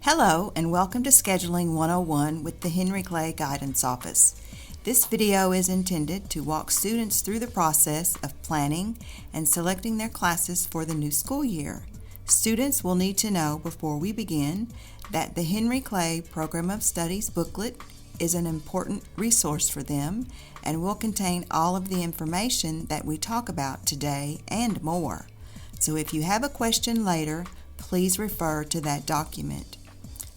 Hello and welcome to Scheduling 101 with the Henry Clay Guidance Office. This video is intended to walk students through the process of planning and selecting their classes for the new school year. Students will need to know before we begin that the Henry Clay Program of Studies booklet is an important resource for them and will contain all of the information that we talk about today and more. So if you have a question later, please refer to that document.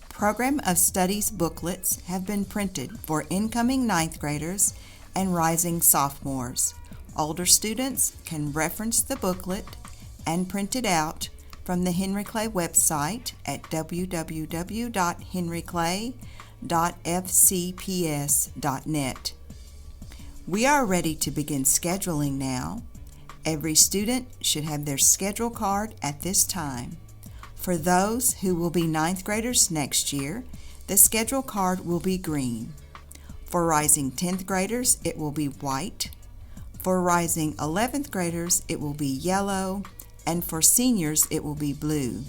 Program of Studies booklets have been printed for incoming ninth graders and rising sophomores. Older students can reference the booklet and print it out from the Henry Clay website at www.henryclay.fcps.net. We are ready to begin scheduling now. Every student should have their schedule card at this time. For those who will be ninth graders next year, the schedule card will be green. For rising 10th graders, it will be white. For rising 11th graders, it will be yellow. And for seniors, it will be blue.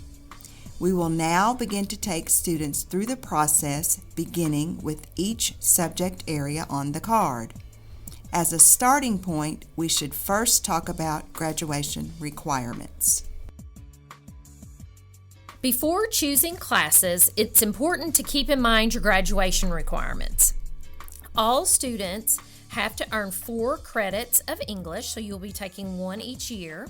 We will now begin to take students through the process, beginning with each subject area on the card. As a starting point, we should first talk about graduation requirements. Before choosing classes, it's important to keep in mind your graduation requirements. All students have to earn 4 credits of English, so you'll be taking 1 each year.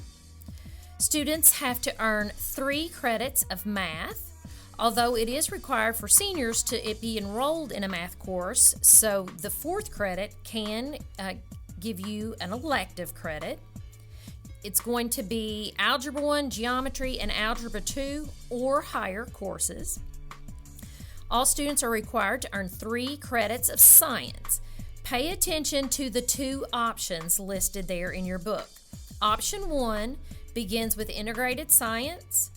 Students have to earn 3 credits of math, although it is required for seniors to be enrolled in a math course, so the 4th credit can give you an elective credit. It's going to be Algebra 1, Geometry, and Algebra 2 or higher courses. All students are required to earn 3 credits of science. Pay attention to the 2 options listed there in your book. Option 1 begins with integrated science,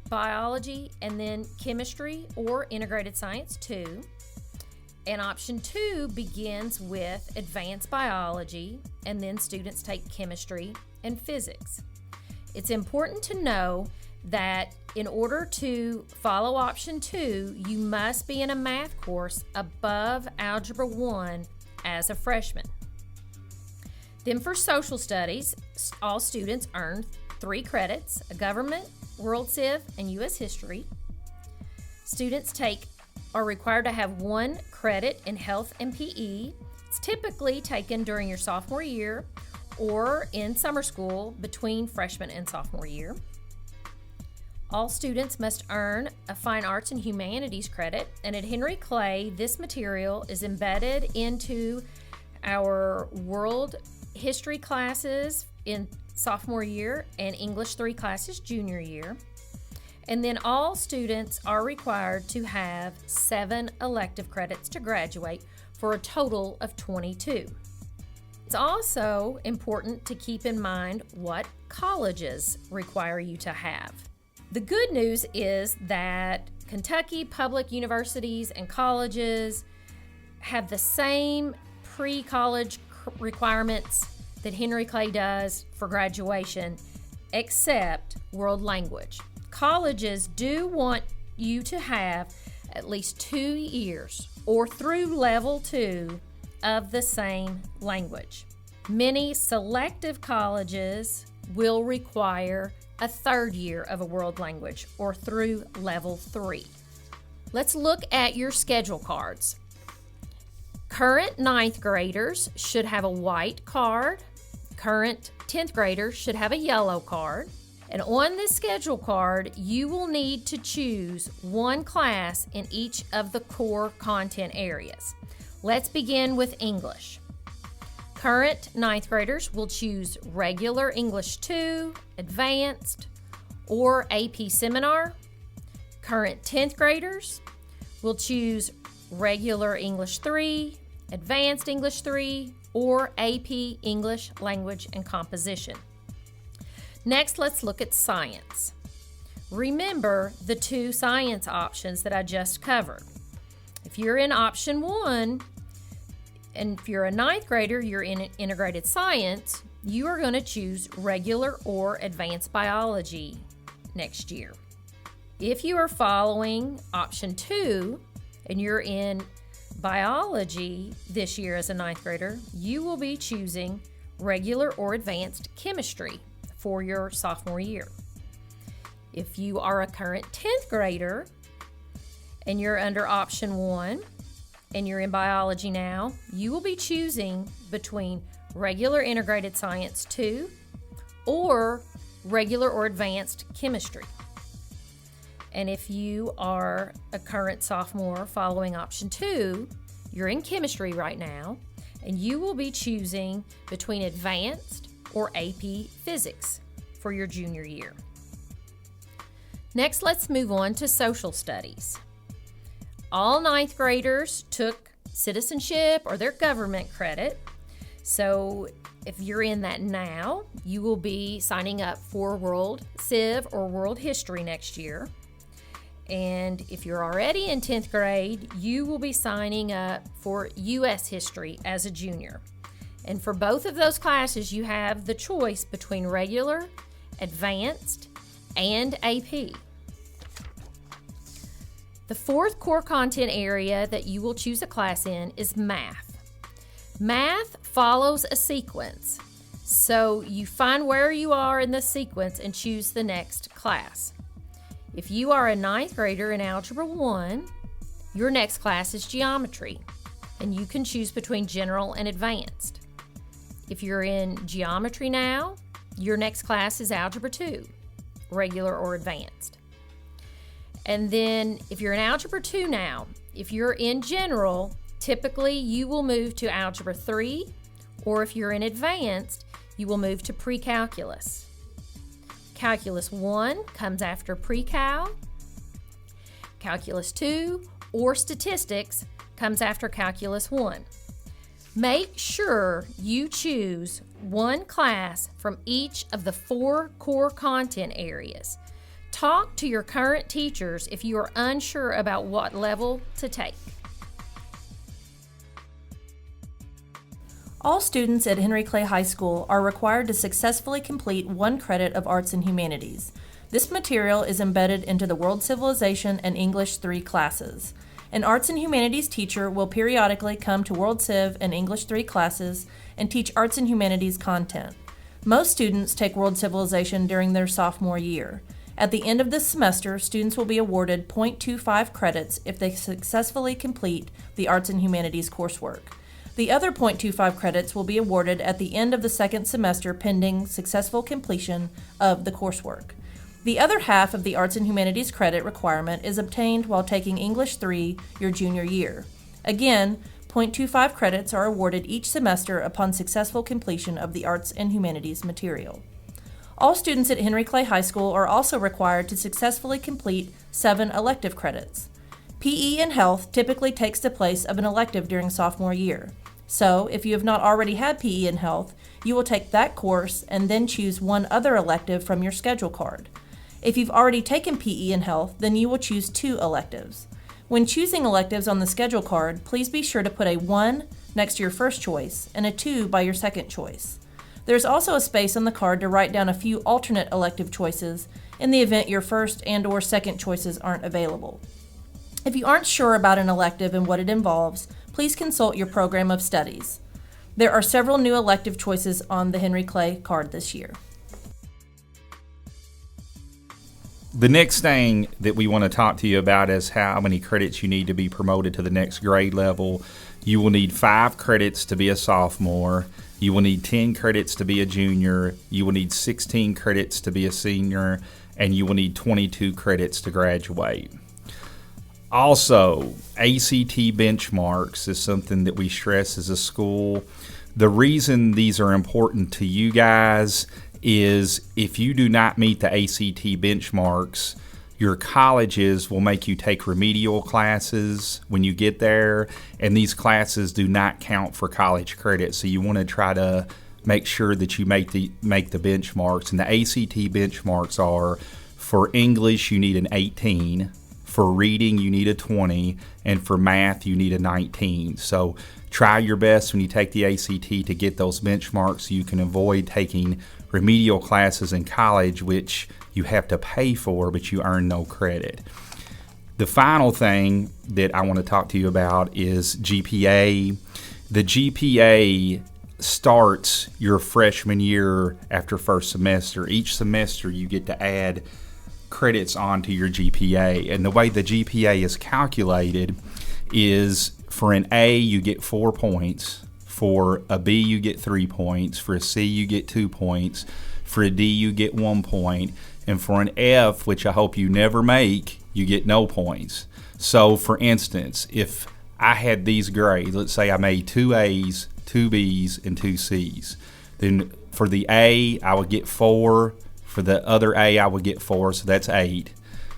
biology, and then chemistry or integrated science 2. And option 2 begins with advanced biology, and then students take chemistry and physics. It's important to know that in order to follow option 2, you must be in a math course above Algebra 1 as a freshman. Then for social studies, all students earn 3 credits, a government, world civ, and U.S. history. Students are required to have 1 credit in health and PE. It's typically taken during your sophomore year or in summer school between freshman and sophomore year. All students must earn a Fine Arts and Humanities credit, and at Henry Clay, this material is embedded into our world history classes in sophomore year and English 3 classes junior year. And then all students are required to have 7 elective credits to graduate for a total of 22. It's also important to keep in mind what colleges require you to have. The good news is that Kentucky public universities and colleges have the same pre-college requirements that Henry Clay does for graduation, except world language. Colleges do want you to have at least 2 years or through level 2 of the same language. Many selective colleges will require a 3rd year of a world language or through level 3. Let's look at your schedule cards. Current 9th graders should have a white card. Current 10th graders should have a yellow card. And on this schedule card, you will need to choose 1 class in each of the core content areas. Let's begin with English. Current 9th graders will choose regular English 2, advanced, or AP seminar. Current 10th graders will choose regular English 3, advanced English 3, or AP English Language and Composition. Next, let's look at science. Remember the 2 science options that I just covered. If you're in option 1, and if you're a 9th grader, you're in integrated science, you are going to choose regular or advanced biology next year. If you are following option 2 and you're in biology this year as a 9th grader, you will be choosing regular or advanced chemistry for your sophomore year. If you are a current 10th grader and you're under option 1 and you're in biology now, you will be choosing between regular integrated science 2 or regular or advanced chemistry. And if you are a current sophomore following option 2, you're in chemistry right now, and you will be choosing between advanced or AP physics for your junior year. Next, let's move on to social studies. All 9th graders took citizenship or their government credit. So if you're in that now, you will be signing up for World Civ or World History next year. And if you're already in 10th grade, you will be signing up for U.S. History as a junior. And for both of those classes, you have the choice between regular, advanced, and AP. The 4th core content area that you will choose a class in is math. Math follows a sequence, so you find where you are in the sequence and choose the next class. If you are a 9th grader in Algebra 1, your next class is geometry, and you can choose between general and advanced. If you're in geometry now, your next class is Algebra 2, regular or advanced. And then if you're in Algebra 2 now, if you're in general, typically you will move to Algebra 3, or if you're in advanced, you will move to pre-calculus. Calculus 1 comes after pre-cal. Calculus 2 or statistics comes after calculus 1. Make sure you choose one class from each of the 4 core content areas. Talk to your current teachers if you are unsure about what level to take. All students at Henry Clay High School are required to successfully complete 1 credit of Arts and Humanities. This material is embedded into the World Civilization and English 3 classes. An Arts and Humanities teacher will periodically come to World Civ and English 3 classes and teach Arts and Humanities content. Most students take World Civilization during their sophomore year. At the end of this semester, students will be awarded 0.25 credits if they successfully complete the Arts and Humanities coursework. The other 0.25 credits will be awarded at the end of the second semester pending successful completion of the coursework. The other half of the Arts and Humanities credit requirement is obtained while taking English 3 your junior year. Again, 0.25 credits are awarded each semester upon successful completion of the Arts and Humanities material. All students at Henry Clay High School are also required to successfully complete 7 elective credits. PE and Health typically takes the place of an elective during sophomore year. So, if you have not already had PE and Health, you will take that course and then choose one other elective from your schedule card. If you've already taken PE and Health, then you will choose 2 electives. When choosing electives on the schedule card, please be sure to put a 1 next to your first choice and a 2 by your second choice. There's also a space on the card to write down a few alternate elective choices in the event your first and/or second choices aren't available. If you aren't sure about an elective and what it involves, please consult your program of studies. There are several new elective choices on the Henry Clay card this year. The next thing that we want to talk to you about is how many credits you need to be promoted to the next grade level. You will need 5 credits to be a sophomore. You will need 10 credits to be a junior. You will need 16 credits to be a senior. And you will need 22 credits to graduate. Also, ACT benchmarks is something that we stress as a school. The reason these are important to you guys is if you do not meet the ACT benchmarks, your colleges will make you take remedial classes when you get there, and these classes do not count for college credit. So you want to try to make sure that you make the benchmarks. And the ACT benchmarks are: for English, you need an 18. For reading, you need a 20, and for math, you need a 19. So try your best when you take the ACT to get those benchmarks so you can avoid taking remedial classes in college, which you have to pay for, but you earn no credit. The final thing that I want to talk to you about is GPA. The GPA starts your freshman year after first semester. Each semester you get to add credits onto your GPA. And the way the GPA is calculated is for an A you get 4 points, for a B you get 3 points, for a C you get 2 points, for a D you get 1 point, and for an F, which I hope you never make, you get no points. So for instance, if I had these grades, let's say I made 2 A's, 2 B's, and 2 C's, then for the A I would get 4, for the other A I would get 4, so that's 8.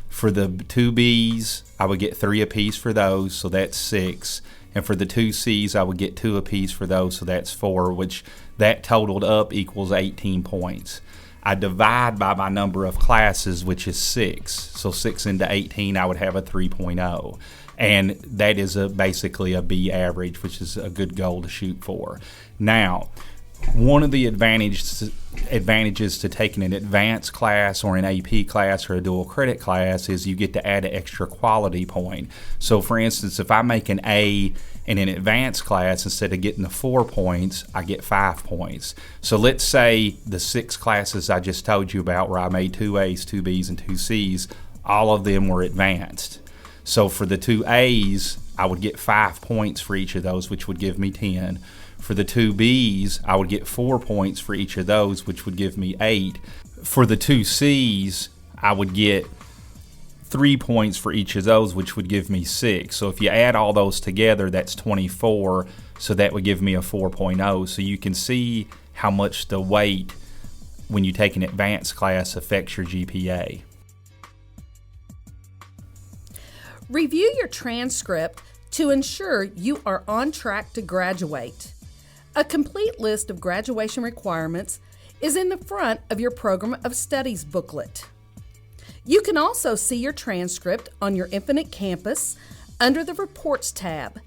For the 2 B's I would get 3 apiece for those, so that's 6. And for the 2 C's I would get 2 apiece for those, so that's 4, which that totaled up equals 18 points. I divide by my number of classes, which is 6. So 6 into 18, I would have a 3.0. And that is basically a B average, which is a good goal to shoot for. Now, one of the advantages to taking an advanced class or an AP class or a dual credit class is you get to add an extra quality point. So for instance, if I make an A in an advanced class, instead of getting the 4 points, I get 5 points. So let's say the 6 classes I just told you about where I made 2 A's, 2 B's, and 2 C's, all of them were advanced. So for the 2 A's, I would get 5 points for each of those, which would give me 10. For the 2 B's, I would get 4 points for each of those, which would give me 8. For the 2 C's, I would get 3 points for each of those, which would give me 6. So if you add all those together, that's 24. So that would give me a 4.0. So you can see how much the weight when you take an advanced class affects your GPA. Review your transcript to ensure you are on track to graduate. A complete list of graduation requirements is in the front of your Program of Studies booklet. You can also see your transcript on your Infinite Campus under the Reports tab.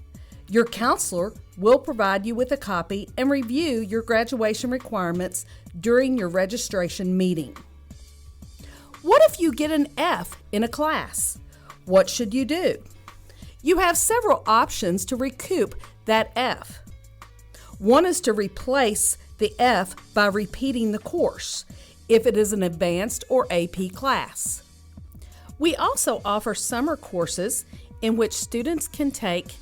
Your counselor will provide you with a copy and review your graduation requirements during your registration meeting. What if you get an F in a class? What should you do? You have several options to recoup that F. One is to replace the F by repeating the course, if it is an advanced or AP class. We also offer summer courses in which students can take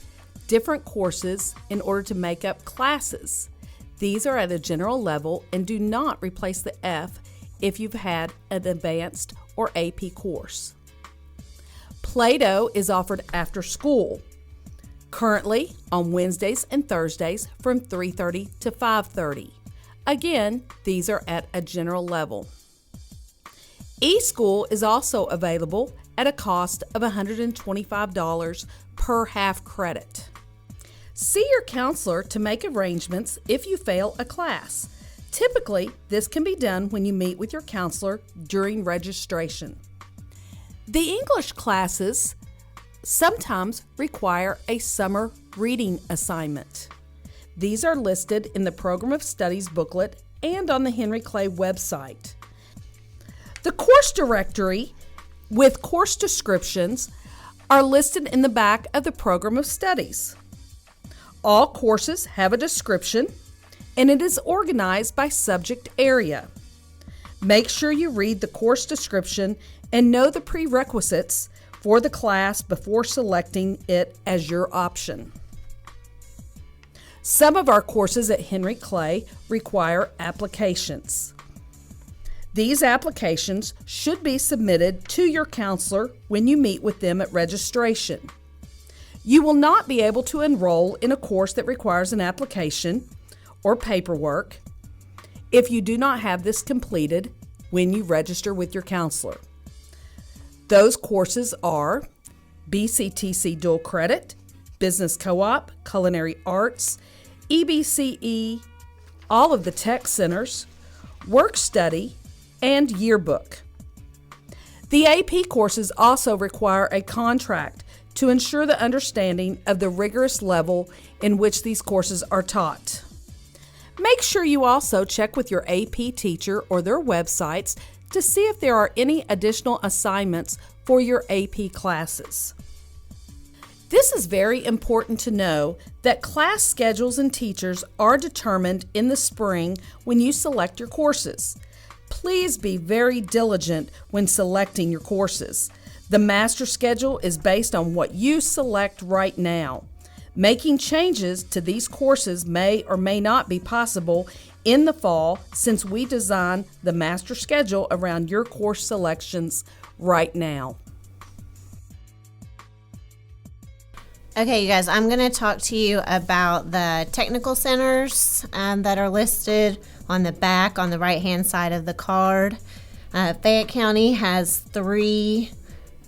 different courses in order to make up classes. These are at a general level and do not replace the F if you've had an advanced or AP course. Play-Doh is offered after school, currently on Wednesdays and Thursdays from 3:30 to 5:30. Again, these are at a general level. eSchool is also available at a cost of $125 per half credit. See your counselor to make arrangements if you fail a class. Typically, this can be done when you meet with your counselor during registration. The English classes sometimes require a summer reading assignment. These are listed in the Program of Studies booklet and on the Henry Clay website. The course directory with course descriptions are listed in the back of the Program of Studies. All courses have a description, and it is organized by subject area. Make sure you read the course description and know the prerequisites for the class before selecting it as your option. Some of our courses at Henry Clay require applications. These applications should be submitted to your counselor when you meet with them at registration. You will not be able to enroll in a course that requires an application or paperwork if you do not have this completed when you register with your counselor. Those courses are BCTC Dual Credit, Business Co-op, Culinary Arts, EBCE, all of the tech centers, Work Study, and Yearbook. The AP courses also require a contract to ensure the understanding of the rigorous level in which these courses are taught. Make sure you also check with your AP teacher or their websites to see if there are any additional assignments for your AP classes. This is very important to know that class schedules and teachers are determined in the spring when you select your courses. Please be very diligent when selecting your courses. The master schedule is based on what you select right now. Making changes to these courses may or may not be possible in the fall since we design the master schedule around your course selections right now. Okay, you guys, I'm going to talk to you about the technical centers that are listed on the back on the right-hand side of the card. Fayette County has 3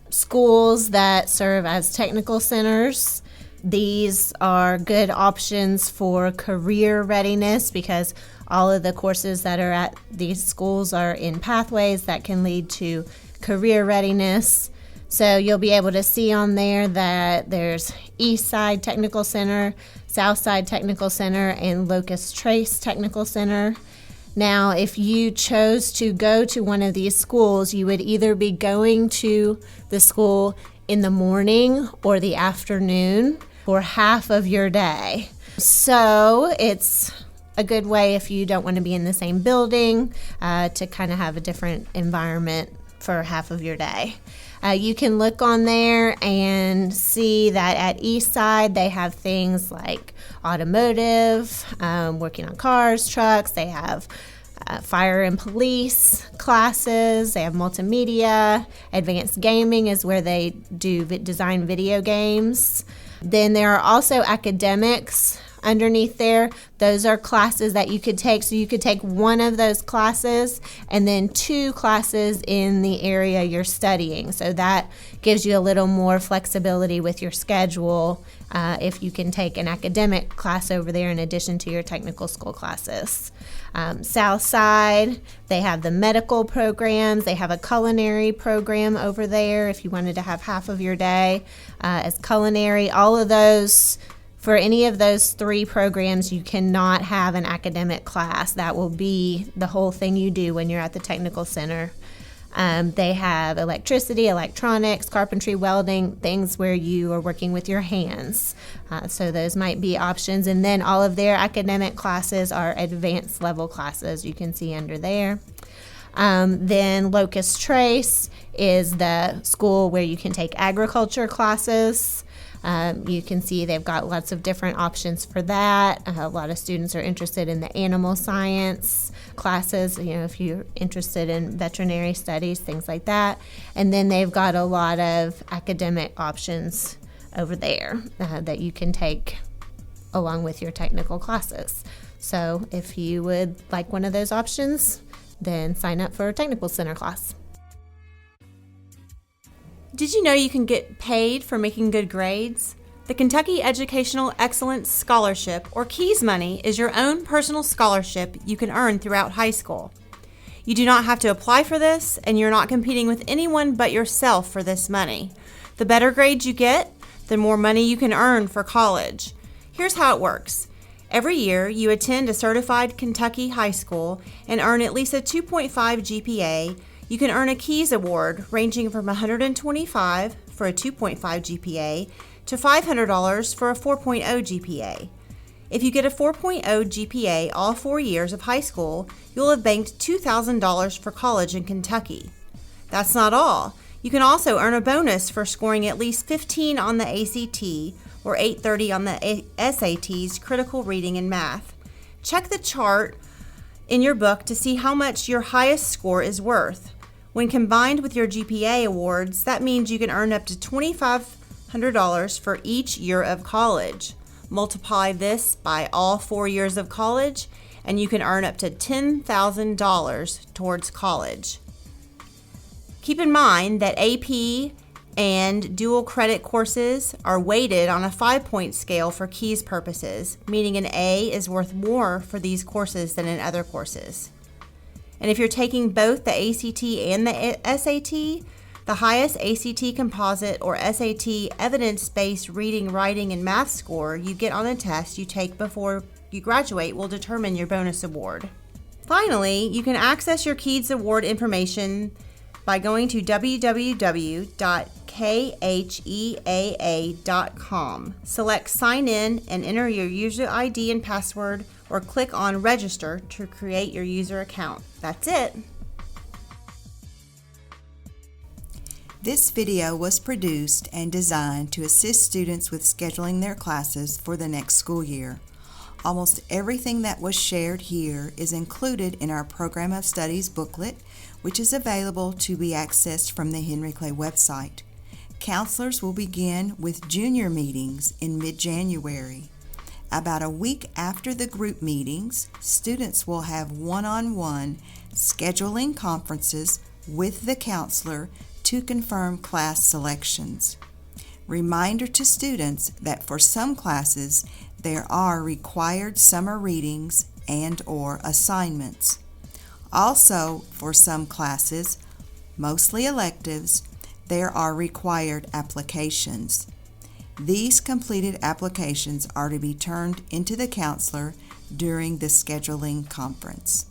schools that serve as technical centers. These are good options for career readiness because all of the courses that are at these schools are in pathways that can lead to career readiness. So you'll be able to see on there that there's East Side Technical Center, South Side Technical Center, and Locust Trace Technical Center. Now, if you chose to go to one of these schools, you would either be going to the school in the morning or the afternoon for half of your day. So it's a good way if you don't want to be in the same building to kind of have a different environment for half of your day. You can look on there and see that at East Side they have things like automotive, working on cars, trucks. They have fire and police classes. They have multimedia. Advanced gaming is where they do design video games. Then there are also academics underneath there. Those are classes that you could take. So you could take one of those classes and then 2 classes in the area you're studying. So that gives you a little more flexibility with your schedule if you can take an academic class over there in addition to your technical school classes. South Side, they have the medical programs. They have a culinary program over there if you wanted to have half of your day as culinary. All of those, for any of those 3 programs, you cannot have an academic class. That will be the whole thing you do when you're at the technical center. They have electricity, electronics, carpentry, welding, things where you are working with your hands. So those might be options. And then all of their academic classes are advanced level classes you can see under there. Then Locust Trace is the school where you can take agriculture classes. You can see they've got lots of different options for that. A lot of students are interested in the animal science classes, if you're interested in veterinary studies, things like that. And then they've got a lot of academic options over there that you can take along with your technical classes. So if you would like one of those options, then sign up for a technical center class. Did you know you can get paid for making good grades? The Kentucky Educational Excellence Scholarship, or KEYS money, is your own personal scholarship you can earn throughout high school. You do not have to apply for this, and you're not competing with anyone but yourself for this money. The better grades you get, the more money you can earn for college. Here's how it works. Every year, you attend a certified Kentucky high school and earn at least a 2.5 GPA. You can earn a KEYS award ranging from $125 for a 2.5 GPA to $500 for a 4.0 GPA. If you get a 4.0 GPA all 4 years of high school, you'll have banked $2,000 for college in Kentucky. That's not all. You can also earn a bonus for scoring at least 15 on the ACT or 830 on the SAT's critical reading and math. Check the chart in your book to see how much your highest score is worth. When combined with your GPA awards, that means you can earn up to $2,500 for each year of college. Multiply this by all 4 years of college, and you can earn up to $10,000 towards college. Keep in mind that AP and dual credit courses are weighted on a 5-point scale for KEYS purposes, meaning an A is worth more for these courses than in other courses. And if you're taking both the ACT and the SAT, The highest ACT Composite or SAT evidence-based reading, writing, and math score you get on the test you take before you graduate will determine your bonus award. Finally, you can access your KEEDS Award information by going to www.kheaa.com. Select Sign In and enter your user ID and password, or click on Register to create your user account. That's it. This video was produced and designed to assist students with scheduling their classes for the next school year. Almost everything that was shared here is included in our Program of Studies booklet, which is available to be accessed from the Henry Clay website. Counselors will begin with junior meetings in mid-January. About a week after the group meetings, students will have one-on-one scheduling conferences with the counselor to confirm class selections. Reminder to students that for some classes, there are required summer readings and/or assignments. Also, for some classes, mostly electives, there are required applications. These completed applications are to be turned into the counselor during the scheduling conference.